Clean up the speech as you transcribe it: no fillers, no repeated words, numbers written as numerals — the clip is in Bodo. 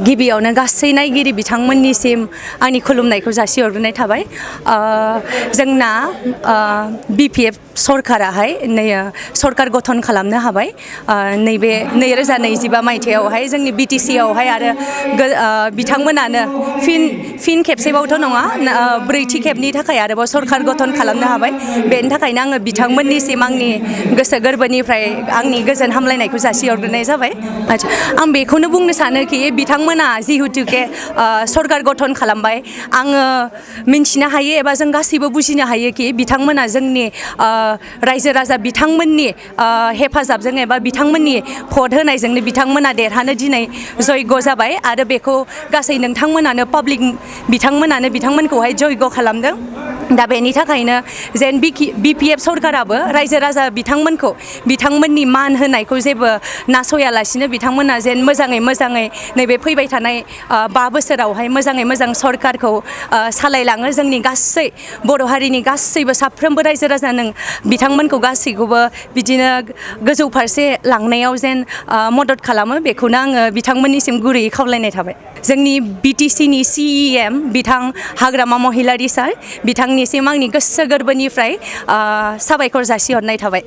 गिबियावनो गासै नायगिरि बिथांमोननिसिम आंनि खुलुमनायखौ जासिहरग्रोनाय थाबाय जोंना बिपिएफ सरकाराहाय सरकार गठन खालामनो हाबाय नैबे 2025 मायथाइयावहाय जोंनि बिटिसि आवहाय आरो बिथांमोनानो फिन खेबसेबावथ' नङा ब्रैथि खेबनि थाखाय आरोबाव सरकार गठन खालामनो हाबाय बेनि थाखायनो आङो बिथांमोननिसिम आंनि गोसो गोरबोनिफ्राय आंनि गोजोन हामलायनायखौ जासिहरग्रोनाय जाबाय आं बेखौनो बुंनो सानोखि बिथांमोना जिहेतुके सरकार गठन खालामबाय आङो मिन्थिनो हायो एबा जों गासैबो बुजिनो हायोखि बिथांमोना जोंनि रायजो राजा बिथांमोननि हेफाजाबजों एबा बिथांमोननि भट होनायजोंनो बिथांमोना देरहानो दिनै जयग' जाबाय आरो बेखौ गासै नोंथांमोनानो पाब्लिक बिथांमोनखौहाय जयग' खालामदों दा बेनि थाखायनो जेन बिपिएफ सरकाराबो रायजो राजा बिथांमोनखौ बिथांमोननि मान होनायखौ जेबो नासयालासिनो बिथांमोना जेन मोजाङै नैबे फैबाय थानाय 5 बोसोरावहाय मोजाङै मोजां सरकारखौ सालायलाङो जोंनि गासै बर' हारिनि गासैबो साफ्रोमबो रायजो राजा बिथांमोनखौ गासैखौबो बिदिनो गोजौ फारसे लांनायाव जेन मदद खालामो बेखौनो आङो बिथांमोननिसिम गुरैयै खावलायनाय थाबाय जोंनि बिटिसिनि CEM बिथां हाग्रामा महिलारि सार बिथांनिसिम आंनि गोसो गोरबोनिफ्राय साबायखर जासिहरनाय थाबाय।